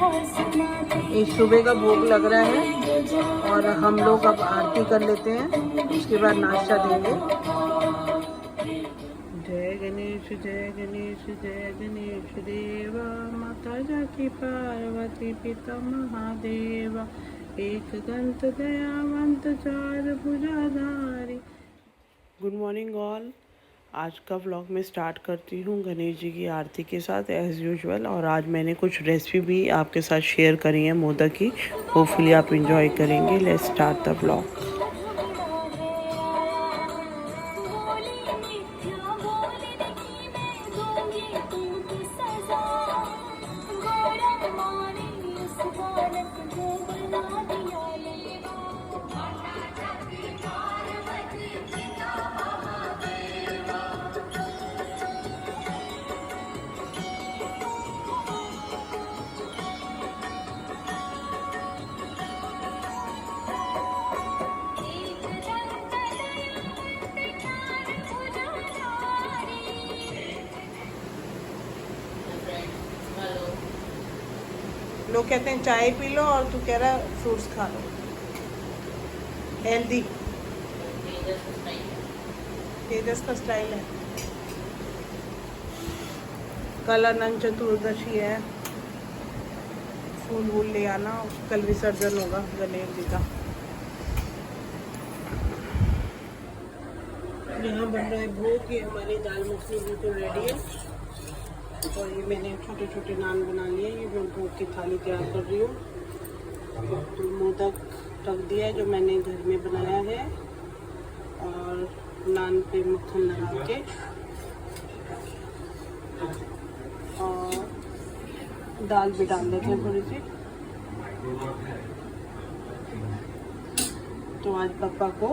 ये सुबह का भोग लग रहा है और हम लोग अब आरती कर लेते हैं, उसके बाद नाश्ता देंगे। जय गणेश जय गणेश जय गणेश देवा, माता जाकी पार्वती पिता महादेवा, एक दंत दयावंत चार भुजाधारी। Good morning all. आज का व्लॉग मैं स्टार्ट करती हूँ गणेश जी की आरती के साथ एज़ यूजुअल, और आज मैंने कुछ रेसिपी भी आपके साथ शेयर करी है मोदक की। होपफुली आप इंजॉय करेंगे। Let's start the vlog. लोग कहते हैं चाय पी लो और तू कह रहा फ्रूट्स खा लो, हेल्दी। तेजस का स्टाइल है। कल अनंत चतुर्दशी है, फूल वूल ले आना, कल विसर्जन होगा गणेश जी का। यहाँ बन रहा है भोग। ये हमारी दाल मखनी बिल्कुल रेडी है और ये मैंने छोटे छोटे नान बना लिए। ये मैं भोग की थाली तैयार कर रही हूँ। तो मोदक रख दिया है जो मैंने घर में बनाया है, और नान पे मक्खन लगा के और दाल भी डाल देते हैं थोड़ी सी। तो आज पापा को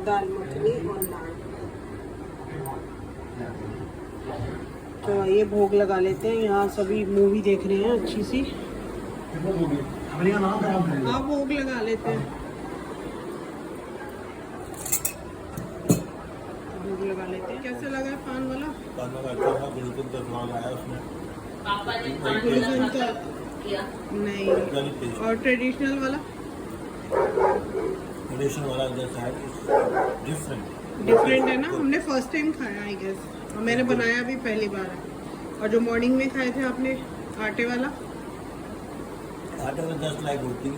दाल मखनी और नान। तो ये भोग लगा लेते हैं। यहाँ सभी मूवी देख रहे हैं अच्छी सी। हाँ भोग लगा लेते हैं, भोग लगा लेते हैं। कैसे लगा है पान वाला? गुलकंद का नहीं, और ट्रेडिशनल वाला? डिफरेंट है ना। हमने फर्स्ट टाइम खाया आई गेस, और मैंने बनाया भी पहली बार है। और जो मॉर्निंग में खाए थे आपने आटे वाला जस्ट लाइक रोटी,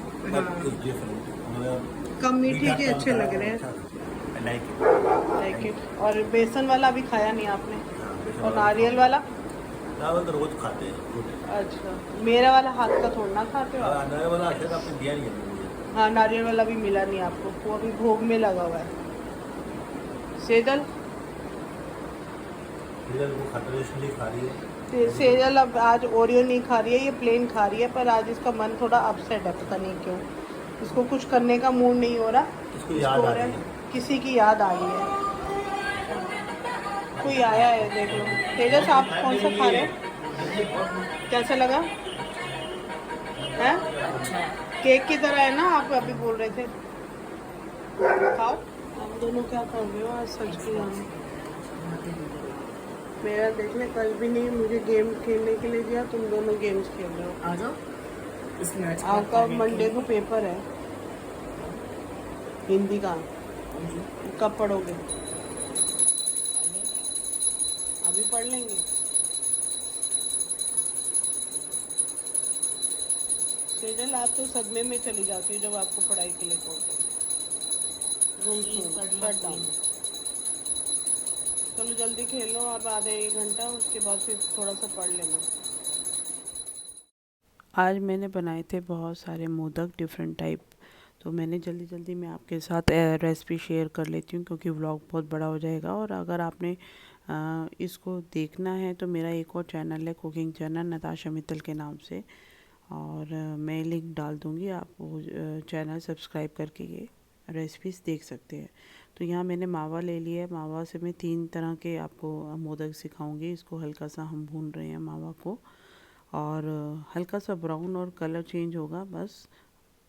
कम मीठे के अच्छे लग रहे हैं। Like it. और बेसन वाला अभी खाया नहीं आपने? और नारियल वाला? नारियल तो रोज खाते हैं। अच्छा, मेरा वाला हाथ का थोड़ा ना खाते हो? नारियल वाला शायद आपने दिया नहीं है। हाँ, नारियल वाला भी मिला नहीं आपको, वो अभी भोग में लगा हुआ है। सेजल वो ट्रेडिशनली खा रही है। सेजल अब आज ओरियो नहीं खा रही है, ये प्लेन खा रही है। पर आज इसका मन थोड़ा अपसेट है, पता नहीं क्यों। इसको कुछ करने का मूड नहीं हो रहा। इसको याद आ रही है, किसी की याद आ रही है। कोई आया है, देख लो। तेजस आप कौन सा खा रहे हो? कैसा लगा है? केक की तरह है ना, आप अभी बोल रहे थे। खाओ। हम दोनों क्या कर रहे हो आज? सच की मेरा देखने कल भी नहीं मुझे गेम खेलने के लिए दिया, तुम दोनों गेम्स खेल रहे हो। आ जाओ। इस मैच आपका मंडे को पेपर है हिंदी का, कब पढ़ोगे? अभी पढ़ लेंगे। सेजल आप तो सदमे में चली जाती हो जब आपको पढ़ाई के लिए कहते। चलो जल्दी खेलो आप, आधे एक घंटा, उसके बाद फिर थोड़ा सा पढ़ लेना। आज मैंने बनाए थे बहुत सारे मोदक डिफरेंट टाइप, तो मैंने जल्दी जल्दी मैं आपके साथ रेसिपी शेयर कर लेती हूँ क्योंकि व्लॉग बहुत बड़ा हो जाएगा। और अगर आपने इसको देखना है तो मेरा एक और चैनल है, कुकिंग चैनल नताशा मित्तल के नाम से, और मैं लिंक डाल दूँगी। आप वो चैनल सब्सक्राइब करके ये रेसिपीज़ देख सकते हैं। तो यहाँ मैंने मावा ले लिया है। मावा से मैं 3 तरह के आपको मोदक सिखाऊंगी। इसको हल्का सा हम भून रहे हैं मावा को, और हल्का सा ब्राउन और कलर चेंज होगा बस,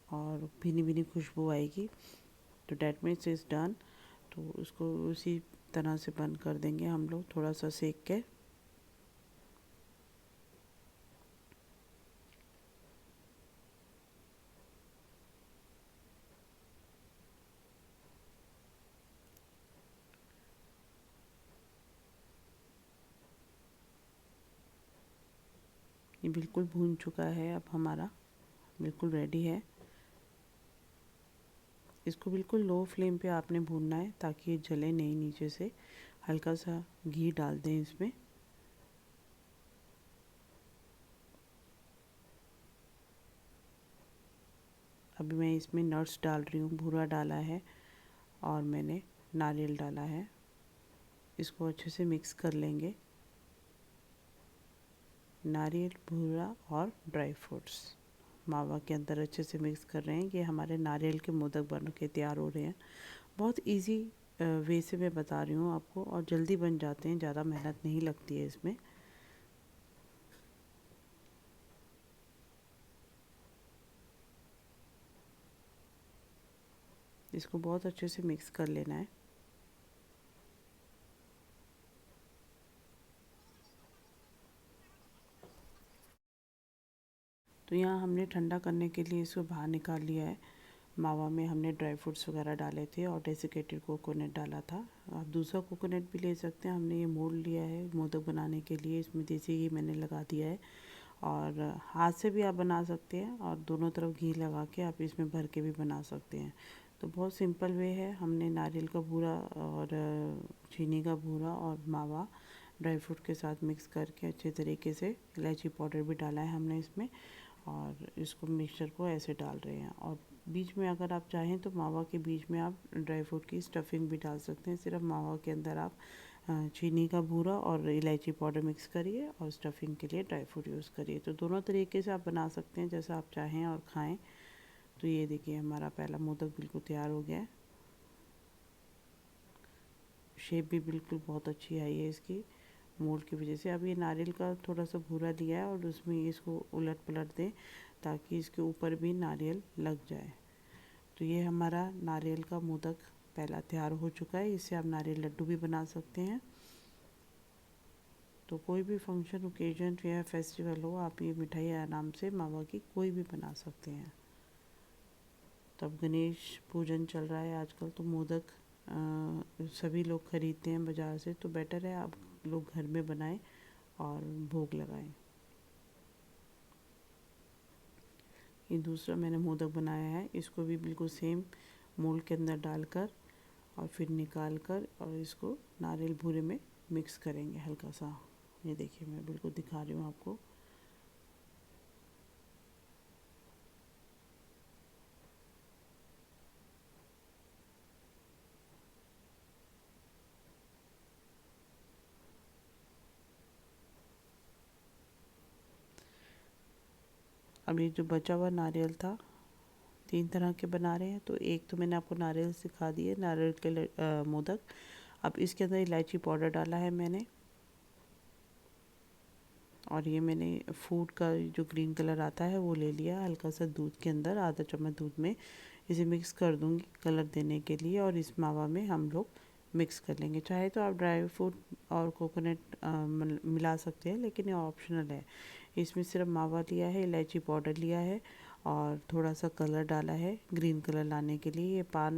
और भीनी भीनी खुशबू आएगी। तो डैट मीन्स इज़ डन। तो उसको उसी तरह से बंद कर देंगे हम लोग, थोड़ा सा सेक के। ये बिल्कुल भून चुका है, अब हमारा बिल्कुल रेडी है। इसको बिल्कुल लो फ्लेम पे आपने भूनना है ताकि ये जले नहीं नीचे से। हल्का सा घी डाल दें इसमें। अभी मैं इसमें नट्स डाल रही हूँ, भूरा डाला है और मैंने नारियल डाला है। इसको अच्छे से मिक्स कर लेंगे, नारियल, भूरा और ड्राई फ्रूट्स मावा के अंदर अच्छे से मिक्स कर रहे हैं। ये हमारे नारियल के मोदक बन के तैयार हो रहे हैं। बहुत इजी वे से मैं बता रही हूँ आपको, और जल्दी बन जाते हैं, ज़्यादा मेहनत नहीं लगती है इसमें। इसको बहुत अच्छे से मिक्स कर लेना है। तो यहाँ हमने ठंडा करने के लिए इसको बाहर निकाल लिया है। मावा में हमने ड्राई फ्रूट्स वगैरह डाले थे और डेसिकेटेड कोकोनट डाला था। आप दूसरा कोकोनट भी ले सकते हैं। हमने ये मोड़ लिया है मोदक बनाने के लिए। इसमें देसी घी मैंने लगा दिया है, और हाथ से भी आप बना सकते हैं, और दोनों तरफ घी लगा के आप इसमें भर के भी बना सकते हैं। तो बहुत सिंपल वे है। हमने नारियल का भूरा और चीनी का भूरा और मावा ड्राई फ्रूट के साथ मिक्स करके अच्छे तरीके से, इलायची पाउडर भी डाला है हमने इसमें, और इसको मिक्सचर को ऐसे डाल रहे हैं। और बीच में अगर आप चाहें तो मावा के बीच में आप ड्राई फ्रूट की स्टफिंग भी डाल सकते हैं। सिर्फ मावा के अंदर आप चीनी का भूरा और इलायची पाउडर मिक्स करिए और स्टफिंग के लिए ड्राई फ्रूट यूज़ करिए। तो दोनों तरीके से आप बना सकते हैं, जैसा आप चाहें और खाएं। तो ये देखिए हमारा पहला मोदक बिल्कुल तैयार हो गया है। शेप भी बिल्कुल बहुत अच्छी आई है इसकी, मोल्ड की वजह से। अब ये नारियल का थोड़ा सा भूरा लिया है और उसमें इसको उलट पलट दें ताकि इसके ऊपर भी नारियल लग जाए। तो ये हमारा नारियल का मोदक पहला तैयार हो चुका है। इससे आप नारियल लड्डू भी बना सकते हैं। तो कोई भी फंक्शन, ओकेजन या फेस्टिवल हो, आप ये मिठाई आराम से मावा की कोई भी बना सकते हैं। तो अब गणेश पूजन चल रहा है आजकल, तो मोदक सभी लोग खरीदते हैं बाज़ार से। तो बेटर है आप लोग घर में बनाएं और भोग लगाएं। ये दूसरा मैंने मोदक बनाया है। इसको भी बिल्कुल सेम मोल्ड के अंदर डालकर और फिर निकाल कर और इसको नारियल भूरे में मिक्स करेंगे हल्का सा। ये देखिए मैं बिल्कुल दिखा रही हूँ आपको। अब ये जो बचा हुआ नारियल था, 3 तरह के बना रहे हैं। तो एक तो मैंने आपको नारियल सिखा दी है, नारियल के मोदक। अब इसके अंदर इलायची पाउडर डाला है मैंने, और ये मैंने फूड का जो ग्रीन कलर आता है वो ले लिया। हल्का सा दूध के अंदर, आधा चम्मच दूध में इसे मिक्स कर दूंगी कलर देने के लिए, और इस मावा में हम लोग मिक्स कर लेंगे। चाहे तो आप ड्राई फ्रूट और कोकोनट मिला सकते हैं, लेकिन ये ऑप्शनल है। इसमें सिर्फ मावा लिया है, इलायची पाउडर लिया है और थोड़ा सा कलर डाला है ग्रीन कलर लाने के लिए। ये पान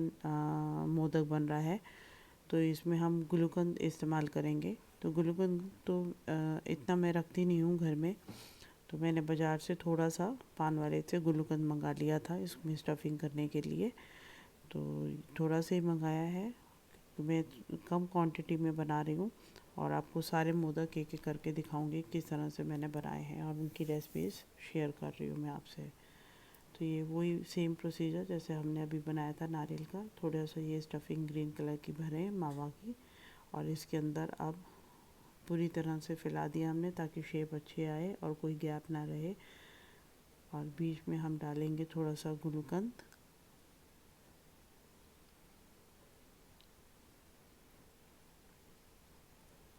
मोदक बन रहा है, तो इसमें हम गुलकंद इस्तेमाल करेंगे। तो गुलकंद तो इतना मैं रखती नहीं हूँ घर में, तो मैंने बाज़ार से थोड़ा सा पान वाले से गुलकंद मंगा लिया था इसमें स्टफिंग करने के लिए। तो थोड़ा सा ही मंगाया है, तो मैं कम क्वांटिटी में बना रही हूँ, और आपको सारे मोदक एक एक करके दिखाऊंगी किस तरह से मैंने बनाए हैं, और उनकी रेसिपीज़ शेयर कर रही हूँ मैं आपसे। तो ये वही सेम प्रोसीजर जैसे हमने अभी बनाया था नारियल का। थोड़ा सा ये स्टफिंग ग्रीन कलर की भरें मावा की, और इसके अंदर अब पूरी तरह से फैला दिया हमने ताकि शेप अच्छी आए और कोई गैप ना रहे। और बीच में हम डालेंगे थोड़ा सा गुलकंद,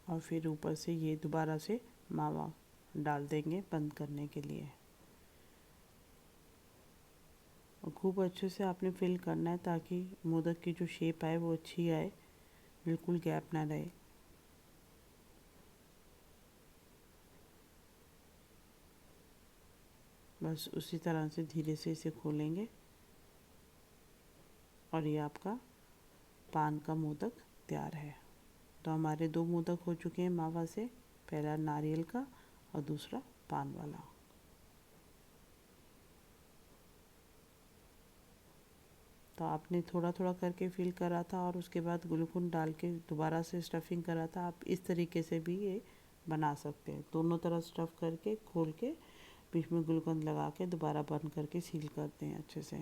और फिर ऊपर से ये दोबारा से मावा डाल देंगे बंद करने के लिए। और खूब अच्छे से आपने फिल करना है ताकि मोदक की जो शेप आए वो अच्छी आए, बिल्कुल गैप ना रहे। बस उसी तरह से धीरे से इसे खोलेंगे, और ये आपका पान का मोदक तैयार है। तो हमारे 2 मोदक हो चुके हैं मावा से, पहला नारियल का और दूसरा पान वाला। था, आपने थोड़ा थोड़ा करके फिल करा था और उसके बाद ग्लूकोन डाल के दोबारा से स्टफिंग करा था। आप इस तरीके से भी ये बना सकते हैं, दोनों तरफ स्टफ़ करके खोल के बीच में ग्लूकोन लगा के दोबारा बंद करके सील करते हैं अच्छे से।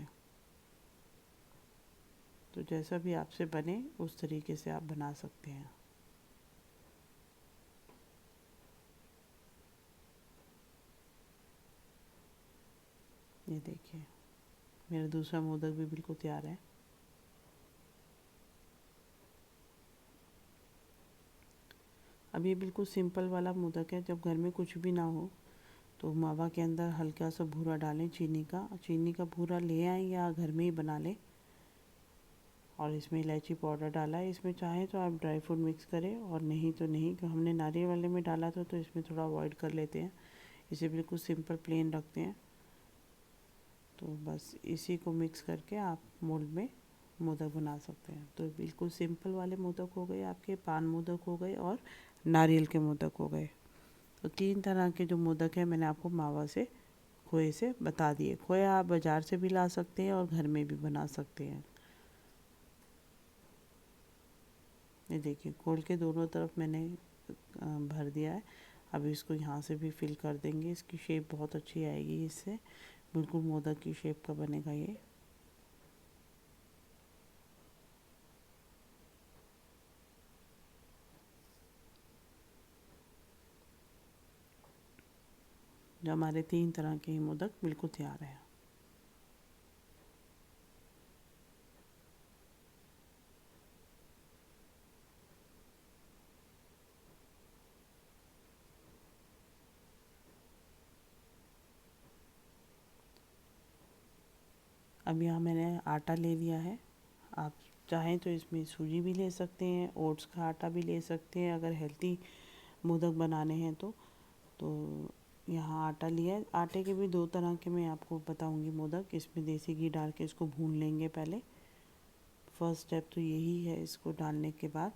तो जैसा भी आपसे बने उस तरीके से आप बना सकते हैं। ये देखिए मेरा दूसरा मोदक भी बिल्कुल तैयार है। अब ये बिल्कुल सिंपल वाला मोदक है। जब घर में कुछ भी ना हो तो मावा के अंदर हल्का सा भूरा डालें, चीनी का भूरा ले आएँ या घर में ही बना लें। और इसमें इलायची पाउडर डाला है। इसमें चाहें तो आप ड्राई फ्रूट मिक्स करें और नहीं तो नहीं, क्योंकि हमने नारियल वाले में डाला था तो इसमें थोड़ा अवॉइड कर लेते हैं। इसे बिल्कुल सिंपल प्लेन रखते हैं। तो बस इसी को मिक्स करके आप मोल्ड में मोदक बना सकते हैं। तो बिल्कुल सिंपल वाले मोदक हो गए आपके, पान मोदक हो गए और नारियल के मोदक हो गए। तो 3 तरह के जो मोदक हैं मैंने आपको मावा से, खोए से बता दिए। खोया आप बाज़ार से भी ला सकते हैं और घर में भी बना सकते हैं। ये देखिए खोल के दोनों तरफ मैंने भर दिया है। अब इसको यहाँ से भी फिल कर देंगे। इसकी शेप बहुत अच्छी आएगी, इससे बिल्कुल मोदक की शेप का बनेगा ये। जो हमारे 3 तरह के मोदक बिल्कुल तैयार है। अब यहाँ मैंने आटा ले लिया है। आप चाहें तो इसमें सूजी भी ले सकते हैं, ओट्स का आटा भी ले सकते हैं अगर हेल्दी मोदक बनाने हैं तो यहाँ आटा लिया है। आटे के भी 2 तरह के मैं आपको बताऊंगी मोदक। इसमें देसी घी डाल के इसको भून लेंगे पहले। फर्स्ट स्टेप तो यही है इसको डालने के बाद।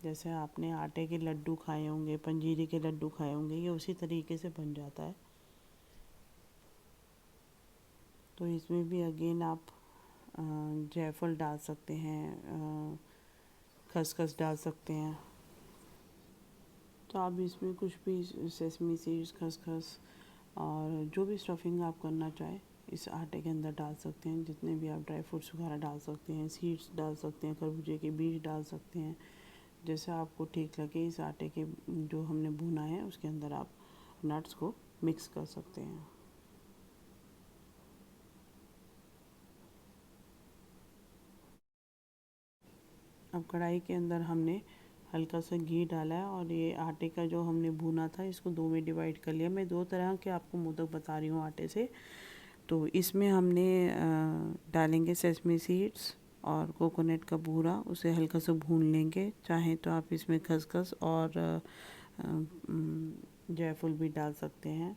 जैसे आपने आटे के लड्डू खाए होंगे, पंजीरी के लड्डू खाए होंगे, ये उसी तरीके से बन जाता है। तो इसमें भी अगेन आप जायफल डाल सकते हैं, खसखस डाल सकते हैं। तो आप इसमें कुछ भी सेसमी सीड्स, खसखस और जो भी स्टफिंग आप करना चाहें इस आटे के अंदर डाल सकते हैं। जितने भी आप ड्राई फ्रूट्स वगैरह डाल सकते हैं, सीड्स डाल सकते हैं, खरबूजे के बीज डाल सकते हैं, जैसे आपको ठीक लगे। इस आटे के जो हमने भुना है उसके अंदर आप नट्स को मिक्स कर सकते हैं। अब कढ़ाई के अंदर हमने हल्का सा घी डाला है और ये आटे का जो हमने भुना था इसको 2 में डिवाइड कर लिया। मैं 2 तरह के आपको मोदक बता रही हूँ आटे से। तो इसमें हमने डालेंगे सेसमी सीड्स और कोकोनट का बूरा, उसे हल्का सा भून लेंगे। चाहें तो आप इसमें खसखस और जायफल भी डाल सकते हैं।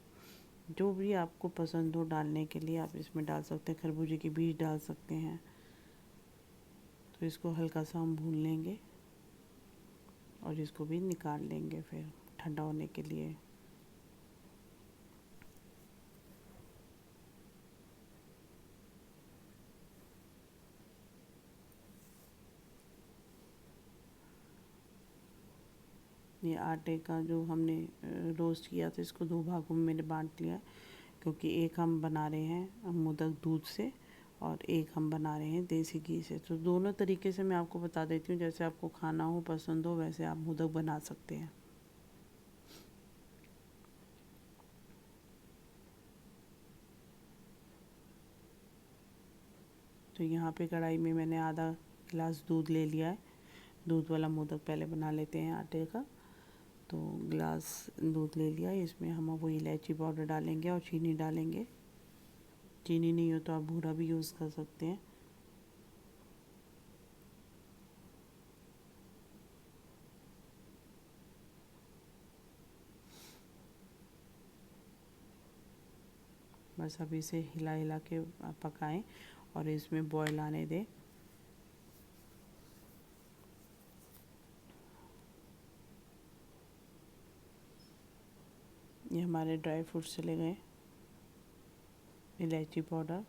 जो भी आपको पसंद हो डालने के लिए आप इसमें डाल सकते हैं। खरबूजे के बीज डाल सकते हैं। तो इसको हल्का सा हम भून लेंगे और इसको भी निकाल लेंगे फिर ठंडा होने के लिए। ये आटे का जो हमने रोस्ट किया था इसको 2 भागों में मैंने बांट लिया है, क्योंकि एक हम बना रहे हैं मोदक दूध से और एक हम बना रहे हैं देसी घी से। तो दोनों तरीके से मैं आपको बता देती हूँ, जैसे आपको खाना हो, पसंद हो, वैसे आप मोदक बना सकते हैं। तो यहाँ पे कढ़ाई में मैंने आधा गिलास दूध ले लिया है। दूध वाला मोदक पहले बना लेते हैं आटे का। तो गिलास दूध ले लिया, इसमें हम वो इलायची पाउडर डालेंगे और चीनी डालेंगे। चीनी नहीं हो तो आप बूरा भी यूज़ कर सकते हैं। बस अभी इसे हिला हिला के पकाएं और इसमें बॉयल आने दें। ये हमारे ड्राई फ्रूट्स चले गए, इलायची पाउडर,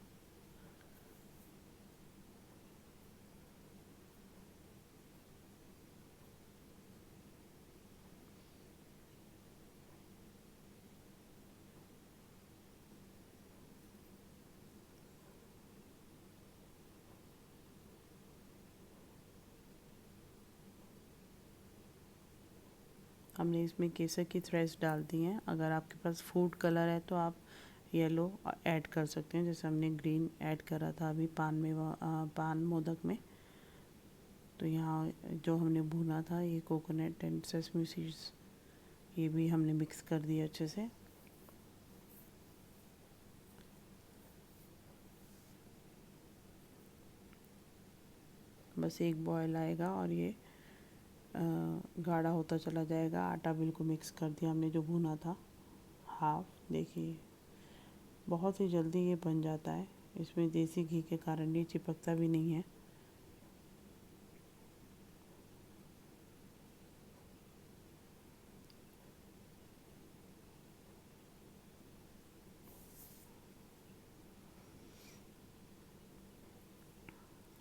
हमने इसमें केसर की थ्रेड्स डाल दी हैं। अगर आपके पास फूड कलर है तो आप येलो ऐड कर सकते हैं, जैसे हमने ग्रीन ऐड करा था अभी पान मोदक में। तो यहाँ जो हमने भुना था ये कोकोनट एंड सेसमी सीड्स, ये भी हमने मिक्स कर दिया अच्छे से। बस एक बॉयल आएगा और ये गाढ़ा होता चला जाएगा। आटा बिल्कुल मिक्स कर दिया हमने जो भुना था हाफ। देखिए बहुत ही जल्दी ये बन जाता है, इसमें देसी घी के कारण ये चिपकता भी नहीं है।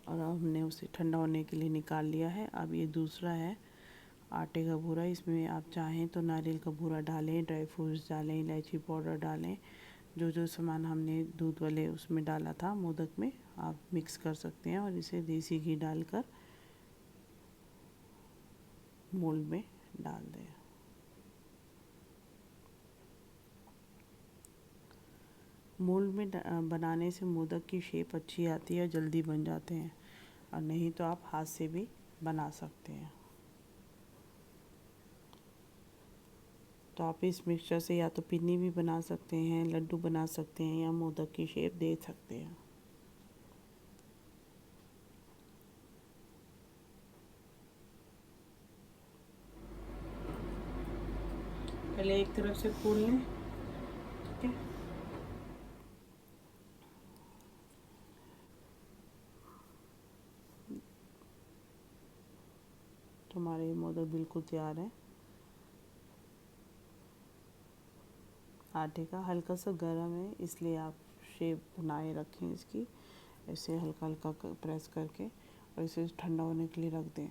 और अब हमने उसे ठंडा होने के लिए निकाल लिया है। अब ये दूसरा है आटे का बूरा। इसमें आप चाहें तो नारियल का बूरा डालें, ड्राई फ्रूट्स डालें, इलायची पाउडर डालें, जो जो सामान हमने दूध वाले उसमें डाला था मोदक में आप मिक्स कर सकते हैं। और इसे देसी घी डालकर मोल्ड में डाल दें। मोल्ड में बनाने से मोदक की शेप अच्छी आती है और जल्दी बन जाते हैं, और नहीं तो आप हाथ से भी बना सकते हैं। तो आप इस मिक्सचर से या तो पिन्नी भी बना सकते हैं, लड्डू बना सकते हैं, या मोदक की शेप दे सकते हैं। पहले एक तरफ से खोल लें, ठीक है। तो हमारे ये मोदक बिल्कुल तैयार है। आटे का हल्का सा गर्म है, इसलिए आप शेप बनाए रखें इसकी, ऐसे हल्का हल्का प्रेस करके, और इसे ठंडा होने के लिए रख दें।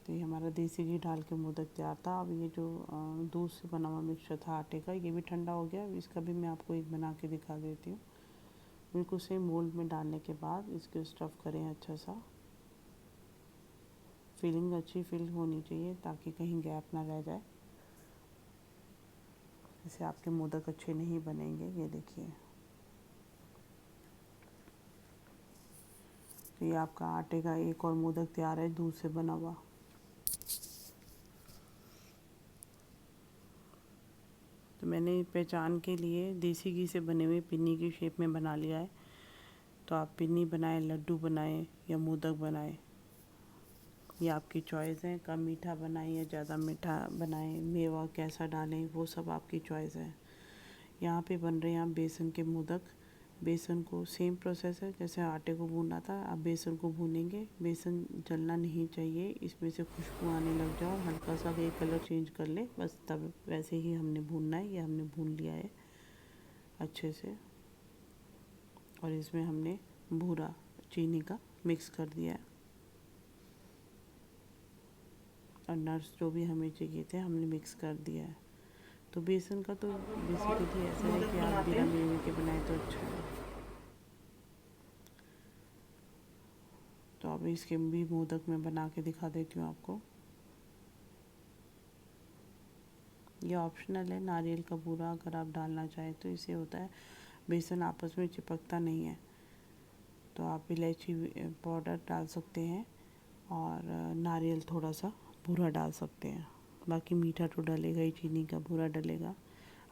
तो ये हमारा देसी घी डाल के मोदक तैयार था। अब ये जो दूध से बना हुआ मिक्सचर था आटे का, ये भी ठंडा हो गया। इसका भी मैं आपको एक बना के दिखा देती हूँ। बिल्कुल सेम मोल्ड में डालने के बाद इसको स्टफ़ करें अच्छा सा। फिलिंग अच्छी फिल होनी चाहिए ताकि कहीं गैप ना रह जाए, इससे आपके मोदक अच्छे नहीं बनेंगे। ये देखिए, तो ये आपका आटे का एक और मोदक तैयार है दूध से बना हुआ। तो मैंने पहचान के लिए देसी घी से बने हुए पिन्नी की शेप में बना लिया है। तो आप पिन्नी बनाएं, लड्डू बनाएं या मोदक बनाएं, ये आपकी चॉइस है। कम मीठा बनाएं या ज़्यादा मीठा बनाएं, मेवा कैसा डालें, वो सब आपकी चॉइस है। यहाँ पे बन रहे हैं आप बेसन के मोदक। बेसन को सेम प्रोसेस है जैसे आटे को भूना था, आप बेसन को भूनेंगे। बेसन जलना नहीं चाहिए, इसमें से खुशबू आने लग जाए और हल्का सा ये कलर चेंज कर ले, बस तब वैसे ही हमने भूनना है। ये हमने भून लिया है अच्छे से, और इसमें हमने भूरा चीनी का मिक्स कर दिया है, और नट्स जो भी हमें चाहिए थे हमने मिक्स कर दिया है। तो बेसन का तो बेसिकली ऐसा है कि आप बिना मेवे के बनाए तो अच्छा है। तो अब इसके भी मोदक में बना के दिखा देती हूँ आपको। ये ऑप्शनल है, नारियल का बूरा अगर आप डालना चाहें तो। इससे होता है बेसन आपस में चिपकता नहीं है। तो आप इलायची पाउडर डाल सकते हैं और नारियल थोड़ा सा बूरा डाल सकते हैं। बाकी मीठा तो डलेगा ही, चीनी का बूरा डलेगा।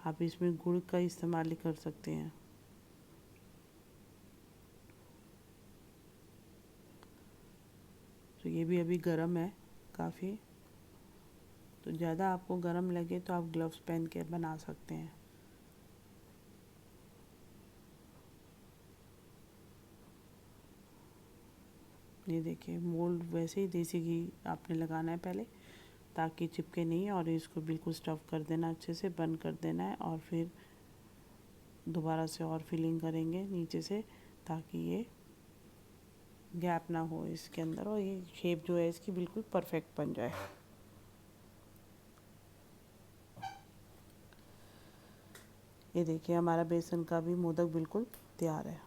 आप इसमें गुड़ का इस्तेमाल कर सकते हैं। तो ये भी अभी गर्म है काफ़ी, तो ज़्यादा आपको गर्म लगे तो आप ग्लव्स पहन के बना सकते हैं। ये देखिए मोल्ड वैसे ही देसी घी आपने लगाना है पहले, ताकि चिपके नहीं, और इसको बिल्कुल स्टफ़ कर देना, अच्छे से बंद कर देना है। और फिर दोबारा से और फिलिंग करेंगे नीचे से, ताकि ये गैप ना हो इसके अंदर, और ये शेप जो है इसकी बिल्कुल परफेक्ट बन जाए। ये देखिए हमारा बेसन का भी मोदक बिल्कुल तैयार है।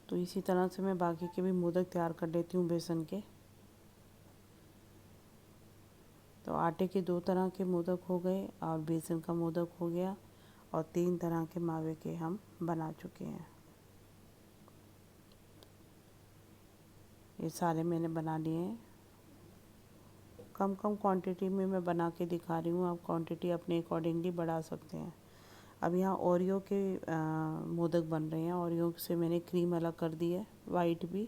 तो इसी तरह से मैं बाकी के भी मोदक तैयार कर लेती हूँ बेसन के। तो आटे के 2 तरह के मोदक हो गए और बेसन का मोदक हो गया, और 3 तरह के मावे के हम बना चुके हैं। ये सारे मैंने बना लिए हैं। कम कम क्वांटिटी में मैं बना के दिखा रही हूँ, आप क्वांटिटी अपने अकॉर्डिंगली बढ़ा सकते हैं। अब यहाँ ओरियो के मोदक बन रहे हैं। ओरियो से मैंने क्रीम अलग कर दी है, वाइट भी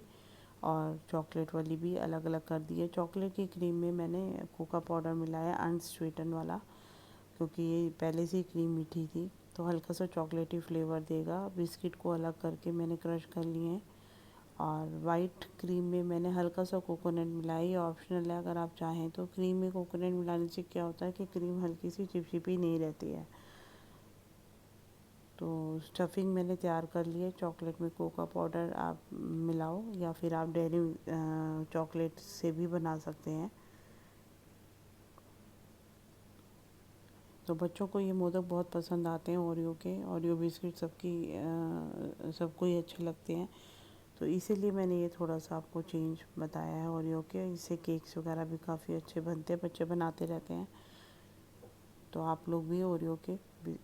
और चॉकलेट वाली भी अलग अलग कर दी है। चॉकलेट की क्रीम में मैंने कोका पाउडर मिलाया अनस्वीटन वाला, क्योंकि ये पहले से ही क्रीम मीठी थी, तो हल्का सा चॉकलेटी फ्लेवर देगा। बिस्किट को अलग करके मैंने क्रश कर लिए हैं, और वाइट क्रीम में मैंने हल्का सा कोकोनट मिलाई। ये ऑप्शनल है, अगर आप चाहें तो। क्रीम में कोकोनट मिलाने से क्या होता है कि क्रीम हल्की सी चिपचिपी नहीं रहती है। तो स्टफिंग मैंने तैयार कर ली है। चॉकलेट में कोका पाउडर आप मिलाओ, या फिर आप डेयरी चॉकलेट से भी बना सकते हैं। तो बच्चों को ये मोदक बहुत पसंद आते हैं, ओरियो के। ओरियो बिस्किट सबको ही अच्छे लगते हैं, तो इसीलिए मैंने ये थोड़ा सा आपको चेंज बताया है ओरियो के। इससे केक्स वगैरह भी काफ़ी अच्छे बनते हैं, बच्चे बनाते रहते हैं। तो आप लोग भी ओरियो के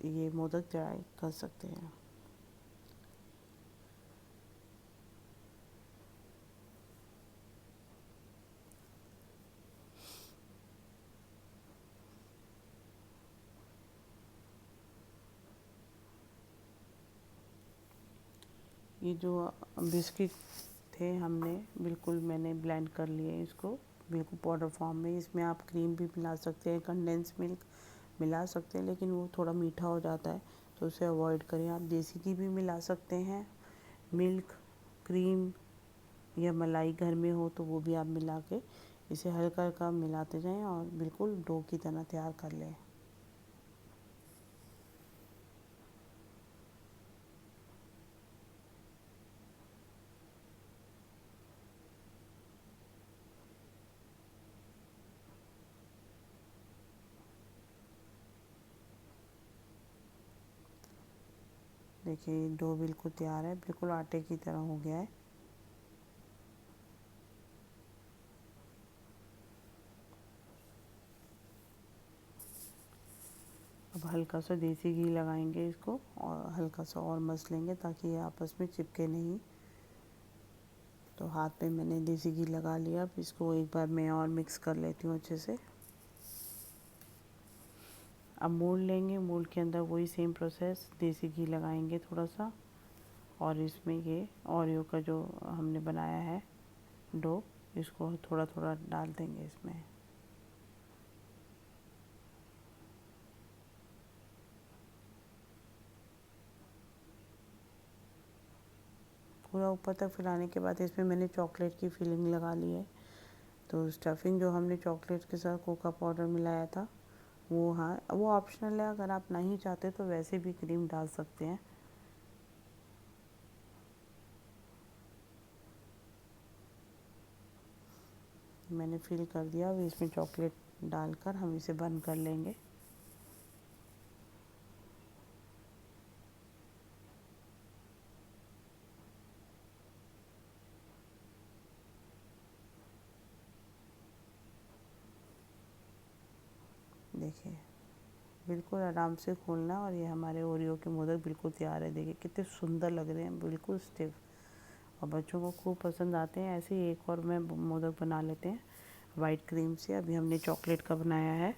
ये मोदक ट्राई कर सकते हैं। ये जो बिस्किट थे हमने बिल्कुल मैंने ब्लेंड कर लिए इसको बिल्कुल पाउडर फॉर्म में। इसमें आप क्रीम भी मिला सकते हैं, कंडेंस मिल्क मिला सकते हैं, लेकिन वो थोड़ा मीठा हो जाता है, तो उसे अवॉइड करें। आप देसी घी भी मिला सकते हैं, मिल्क, क्रीम या मलाई घर में हो तो वो भी आप मिला के इसे हल्का हल्का मिलाते जाएं, और बिल्कुल डो की तरह तैयार कर लें। देखिए डो बिल्कुल तैयार है, बिल्कुल आटे की तरह हो गया है। अब हल्का सा देसी घी लगाएंगे इसको, और हल्का सा और मस लेंगे ताकि ये आपस में चिपके नहीं। तो हाथ पे मैंने देसी घी लगा लिया। अब इसको एक बार मैं और मिक्स कर लेती हूँ अच्छे से। अब मोल्ड लेंगे, मोल्ड के अंदर वही सेम प्रोसेस, देसी घी लगाएंगे थोड़ा सा, और इसमें ये ओरियो का जो हमने बनाया है डो, इसको थोड़ा थोड़ा डाल देंगे इसमें। पूरा ऊपर तक फैलाने के बाद इसमें मैंने चॉकलेट की फिलिंग लगा ली है। तो स्टफिंग जो हमने चॉकलेट के साथ कोका पाउडर मिलाया था वो, हाँ वो ऑप्शनल है, अगर आप नहीं चाहते तो वैसे भी क्रीम डाल सकते हैं। मैंने फिल कर दिया। अब इसमें चॉकलेट डालकर हम इसे बंद कर लेंगे। देखिए बिल्कुल आराम से खोलना, और ये हमारे ओरियो के मोदक बिल्कुल तैयार है। देखिए कितने सुंदर लग रहे हैं, बिल्कुल स्टिफ, और बच्चों को खूब पसंद आते हैं। ऐसे ही एक और मैं मोदक बना लेते हैं वाइट क्रीम से। अभी हमने चॉकलेट का बनाया है।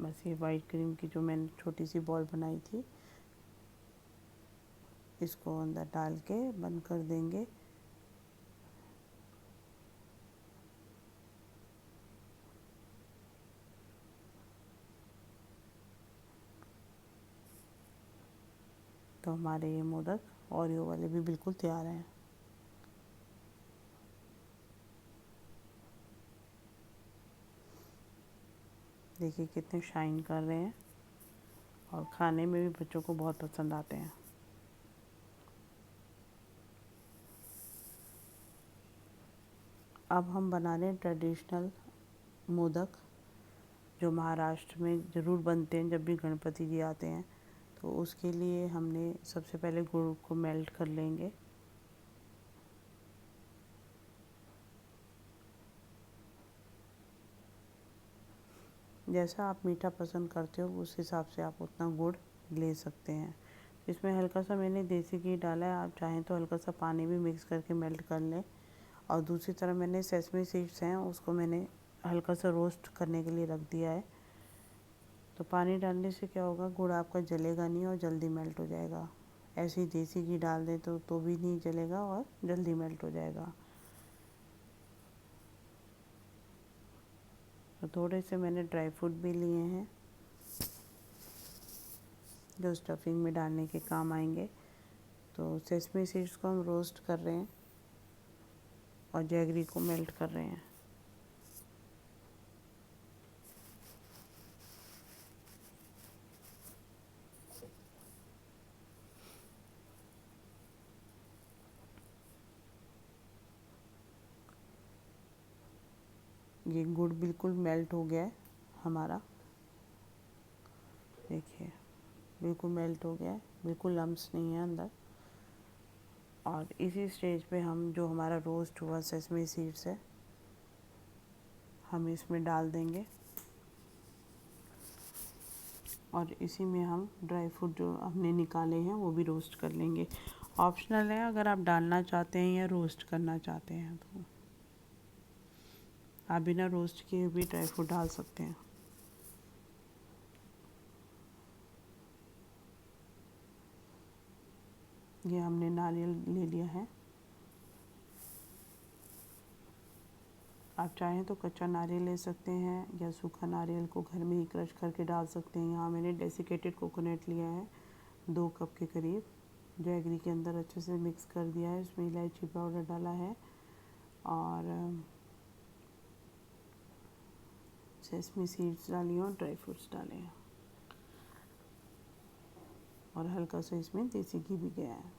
बस ये वाइट क्रीम की जो मैंने छोटी सी बॉल बनाई थी, इसको अंदर डाल के बंद कर देंगे। तो हमारे ये मोदक ओरियो वाले भी बिल्कुल तैयार हैं। देखिए कितने शाइन कर रहे हैं और खाने में भी बच्चों को बहुत पसंद आते हैं। अब हम बना रहे हैं ट्रेडिशनल मोदक, जो महाराष्ट्र में ज़रूर बनते हैं जब भी गणपति जी आते हैं। तो उसके लिए हमने सबसे पहले गुड़ को मेल्ट कर लेंगे। जैसा आप मीठा पसंद करते हो उस हिसाब से आप उतना गुड़ ले सकते हैं। इसमें हल्का सा मैंने देसी घी डाला है, आप चाहें तो हल्का सा पानी भी मिक्स करके मेल्ट कर लें। और दूसरी तरफ मैंने सेसमी सीड्स हैं, उसको मैंने हल्का सा रोस्ट करने के लिए रख दिया है। तो पानी डालने से क्या होगा, गुड़ आपका जलेगा नहीं और जल्दी मेल्ट हो जाएगा। ऐसे ही देसी घी डाल दें तो भी नहीं जलेगा और जल्दी मेल्ट हो जाएगा। तो थोड़े से मैंने ड्राई फ्रूट भी लिए हैं जो स्टफिंग में डालने के काम आएंगे। तो सेसमी सीड्स को हम रोस्ट कर रहे हैं और जैगरी को मेल्ट कर रहे हैं। ये गुड़ बिल्कुल मेल्ट हो गया है हमारा, देखिए बिल्कुल मेल्ट हो गया है, बिल्कुल लम्स नहीं है अंदर। और इसी स्टेज पे हम जो हमारा रोस्ट हुआ सेसमी सीड्स है हम इसमें डाल देंगे और इसी में हम ड्राई फ्रूट जो हमने निकाले हैं वो भी रोस्ट कर लेंगे। ऑप्शनल है, अगर आप डालना चाहते हैं या रोस्ट करना चाहते हैं तो आप बिना रोस्ट किए भी ड्राई फ्रूट डाल सकते हैं। ये हमने नारियल ले लिया है, आप चाहें तो कच्चा नारियल ले सकते हैं या सूखा नारियल को घर में ही क्रश करके डाल सकते हैं। यहाँ मैंने डेसिकेटेड कोकोनट लिया है 2 कप के करीब, जैगरी के अंदर अच्छे से मिक्स कर दिया है। इसमें इलायची पाउडर डाला है और सेसमी सीड्स डाली और ड्राई फ्रूट्स डाले हैं और हल्का सा इसमें देसी घी भी गया है।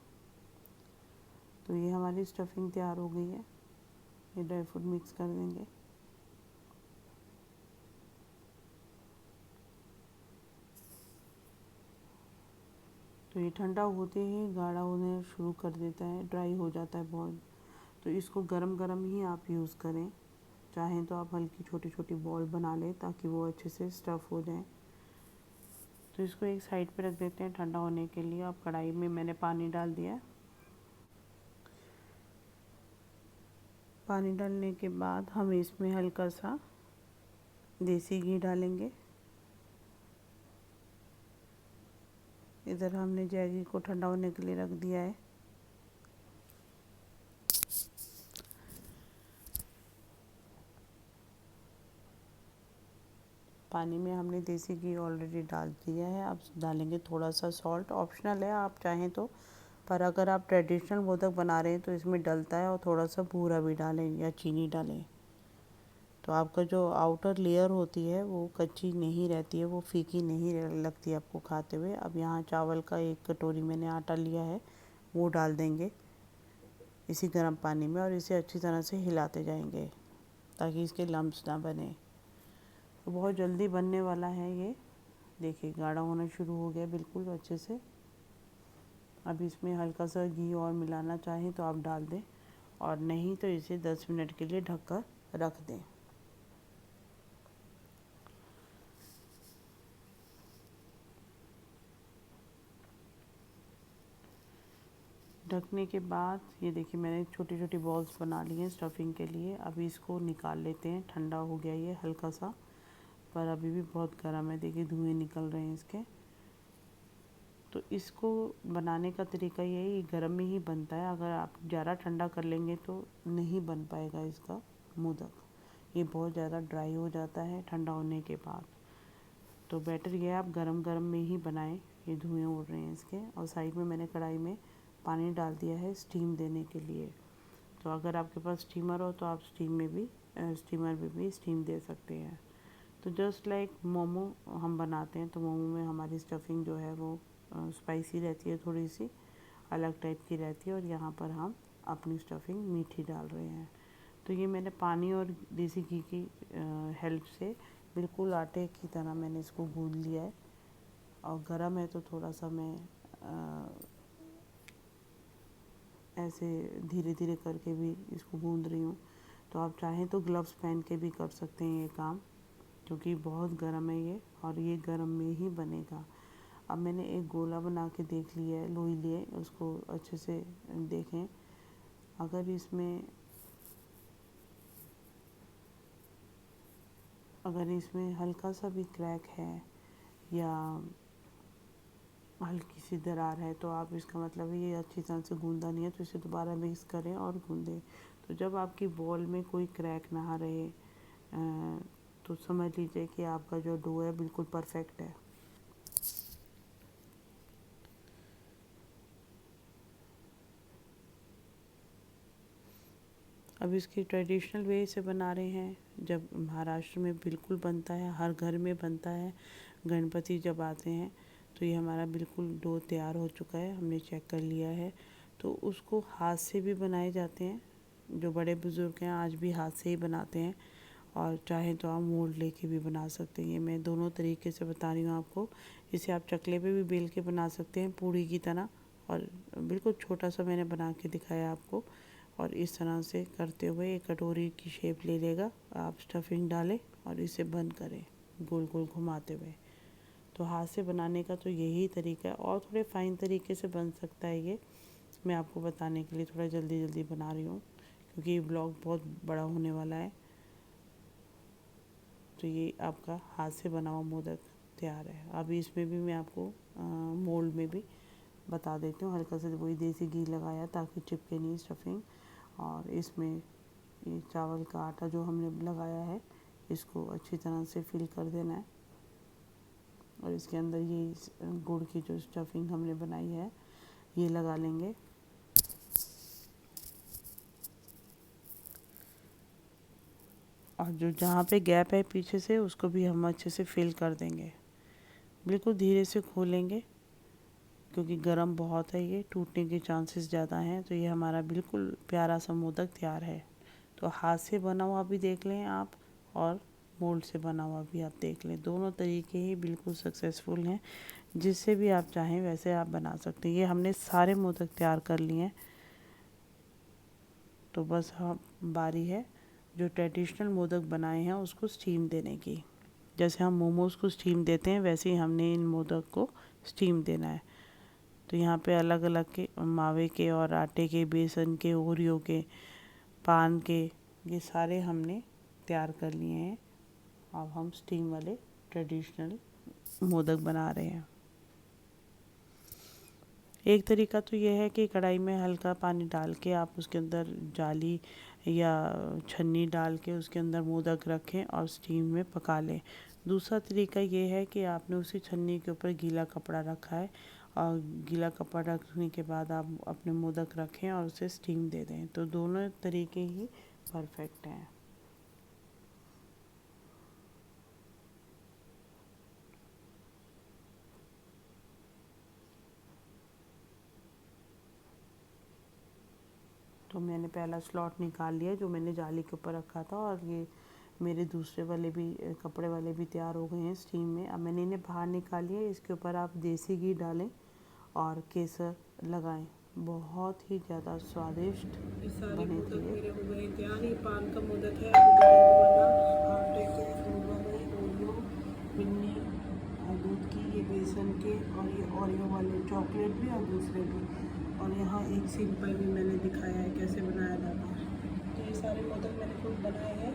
तो ये हमारी स्टफिंग तैयार हो गई है। ये ड्राई फ्रूट मिक्स कर देंगे। तो ये ठंडा होते ही गाढ़ा होने शुरू कर देता है, ड्राई हो जाता है बहुत। तो इसको गरम गरम ही आप यूज़ करें, चाहें तो आप हल्की छोटी छोटी बॉल बना लें ताकि वो अच्छे से स्टफ़ हो जाए। तो इसको एक साइड पे रख देते हैं ठंडा होने के लिए। अब कढ़ाई में मैंने पानी डाल दिया। पानी डालने के बाद हम इसमें हल्का सा देसी घी डालेंगे। इधर हमने जैगरी को ठंडा होने के लिए रख दिया है। पानी में हमने देसी घी ऑलरेडी डाल दिया है। अब डालेंगे थोड़ा सा सॉल्ट, ऑप्शनल है आप चाहें तो, पर अगर आप ट्रेडिशनल मोदक बना रहे हैं तो इसमें डलता है। और थोड़ा सा बूरा भी डालें या चीनी डालें तो आपका जो आउटर लेयर होती है वो कच्ची नहीं रहती है, वो फीकी नहीं लगती है आपको खाते हुए। अब यहाँ चावल का 1 कटोरी मैंने आटा लिया है, वो डाल देंगे इसी गर्म पानी में और इसे अच्छी तरह से हिलाते जाएंगे ताकि इसके लम्स ना बने। तो बहुत जल्दी बनने वाला है ये। देखिए गाढ़ा होना शुरू हो गया बिल्कुल अच्छे से। अब इसमें हल्का सा घी और मिलाना चाहें तो आप डाल दें और नहीं तो इसे 10 मिनट के लिए ढककर रख दें। ढकने के बाद ये देखिए मैंने छोटी छोटी बॉल्स बना ली हैं स्टफिंग के लिए। अभी इसको निकाल लेते हैं, ठंडा हो गया ये हल्का सा, पर अभी भी बहुत गर्म है। देखिए धुएं निकल रहे हैं इसके। तो इसको बनाने का तरीका ये है, ये गर्म में ही बनता है। अगर आप ज़्यादा ठंडा कर लेंगे तो नहीं बन पाएगा इसका मोदक, ये बहुत ज़्यादा ड्राई हो जाता है ठंडा होने के बाद। तो बेटर ये है आप गरम गरम में ही बनाएं ये धुएं उड़ रहे हैं इसके। और साइड में मैंने कढ़ाई में पानी डाल दिया है स्टीम देने के लिए। तो अगर आपके पास स्टीमर हो तो आप स्टीमर में भी स्टीम दे सकते हैं। तो जस्ट लाइक मोमो हम बनाते हैं, तो मोमो में हमारी स्टफिंग जो है वो स्पाइसी रहती है, थोड़ी सी अलग टाइप की रहती है, और यहाँ पर हम अपनी स्टफिंग मीठी डाल रहे हैं। तो ये मैंने पानी और देसी घी की हेल्प से बिल्कुल आटे की तरह मैंने इसको गूंद लिया है। और गरम है तो थोड़ा सा मैं ऐसे धीरे धीरे करके भी इसको गूंद रही हूँ। तो आप चाहें तो ग्लव्स पहन के भी कर सकते हैं ये काम, क्योंकि बहुत गर्म है ये, और ये गर्म में ही बनेगा। अब मैंने एक गोला बना के देख लिया है, लोई लिए, उसको अच्छे से देखें। अगर इसमें हल्का सा भी क्रैक है या हल्की सी दरार है तो आप इसका मतलब है ये अच्छी तरह से गूंदा नहीं है, तो इसे दोबारा मिक्स करें और गूंदें। तो जब आपकी बॉल में कोई क्रैक ना रहे तो समझ लीजिए कि आपका जो डो है बिल्कुल परफेक्ट है। अब इसकी ट्रेडिशनल वे से बना रहे हैं, जब महाराष्ट्र में बिल्कुल बनता है, हर घर में बनता है। गणपति जब आते हैं तो ये हमारा बिल्कुल डो तैयार हो चुका है, हमने चेक कर लिया है। तो उसको हाथ से भी बनाए जाते हैं, जो बड़े बुज़ुर्ग हैं आज भी हाथ से ही बनाते हैं, और चाहे तो आप मोल्ड लेके भी बना सकते हैं। ये मैं दोनों तरीके से बता रही हूँ आपको। इसे आप चकले पे भी बेल के बना सकते हैं पूड़ी की तरह, और बिल्कुल छोटा सा मैंने बना के दिखाया आपको। और इस तरह से करते हुए एक कटोरी की शेप ले लेगा। आप स्टफिंग डालें और इसे बंद करें गोल गोल घुमाते हुए। तो हाथ से बनाने का तो यही तरीका है, और थोड़े फाइन तरीके से बन सकता है ये। मैं आपको बताने के लिए थोड़ा जल्दी जल्दी बना रही हूँ, क्योंकि ये ब्लॉग बहुत बड़ा होने वाला है। तो ये आपका हाथ से बना हुआ मोदक तैयार है। अभी इसमें भी मैं आपको मोल्ड में भी बता देती हूँ। हल्का सा वही देसी घी लगाया ताकि चिपके नहीं स्टफिंग। और इसमें ये चावल का आटा जो हमने लगाया है, इसको अच्छी तरह से फिल कर देना है। और इसके अंदर ये गुड़ की जो स्टफिंग हमने बनाई है ये लगा लेंगे। और जो जहाँ पे गैप है पीछे से, उसको भी हम अच्छे से फिल कर देंगे। बिल्कुल धीरे से खोलेंगे, क्योंकि गरम बहुत है, ये टूटने के चांसेस ज़्यादा हैं। तो ये हमारा बिल्कुल प्यारा सा मोदक तैयार है। तो हाथ से बना हुआ भी देख लें आप, और मोल्ड से बना हुआ भी आप देख लें। दोनों तरीके ही बिल्कुल सक्सेसफुल हैं। जिससे भी आप चाहें वैसे आप बना सकते हैं। ये हमने सारे मोदक तैयार कर लिए हैं। तो बस बारी है जो ट्रेडिशनल मोदक बनाए हैं उसको स्टीम देने की। जैसे हम मोमोज़ को स्टीम देते हैं, वैसे ही हमने इन मोदक को स्टीम देना है। तो यहाँ पे अलग अलग के मावे के और आटे के, बेसन के, ओरियो के, पान के, ये सारे हमने तैयार कर लिए हैं। अब हम स्टीम वाले ट्रेडिशनल मोदक बना रहे हैं। एक तरीका तो ये है कि कढ़ाई में हल्का पानी डाल के आप उसके अंदर जाली या छन्नी डाल के उसके अंदर मोदक रखें और स्टीम में पका लें। दूसरा तरीका ये है कि आपने उसी छन्नी के ऊपर गीला कपड़ा रखा है, और गीला कपड़ा रखने के बाद आप अपने मोदक रखें और उसे स्टीम दे दें। तो दोनों तरीके ही परफेक्ट हैं। तो मैंने पहला स्लॉट निकाल लिया जो मैंने जाली के ऊपर रखा था, और ये मेरे दूसरे वाले भी कपड़े वाले भी तैयार हो गए हैं स्टीम में। अब मैंने इन्हें बाहर निकाल लिया। इसके ऊपर आप देसी घी डालें और केसर लगाएं। बहुत ही ज़्यादा स्वादिष्ट बने थे ये। मेरे हो गए तैयार। ये पान का मोदक है, आटे के, ओरियो, पिन्नी और दूध की, ये बेसन के, और ये ओरियो वाले चॉकलेट भी और दूसरे भी। और यहाँ एक सिंपल भी मैंने दिखाया है कैसे बनाया जाता है। तो ये सारे मोदक मैंने खुद बनाए हैं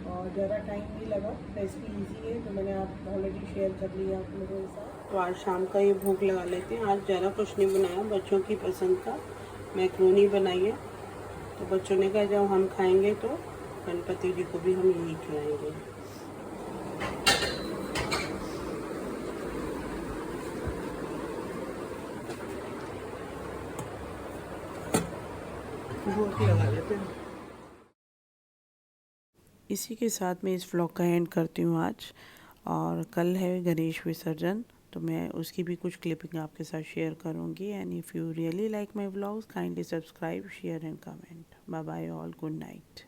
और ज़्यादा टाइम नहीं लगा। रेसिपी इजी है, तो मैंने आप ऑलरेडी शेयर कर लिया आप लोगों के साथ। तो आज शाम का ये भोग लगा लेते हैं। आज ज़्यादा कुछ नहीं बनाया, बच्चों की पसंद का मैक्रोनी बनाई है। तो बच्चों ने कहा जब हम खाएंगे तो गणपति जी को भी हम यही खिलाएंगे। विभूति लगा देते हैं। इसी के साथ मैं इस व्लॉग का एंड करती हूँ आज। और कल है गणेश विसर्जन, तो मैं उसकी भी कुछ क्लिपिंग आपके साथ शेयर करूँगी। And if you really like my vlogs, kindly subscribe, share and comment. Bye bye all, good night.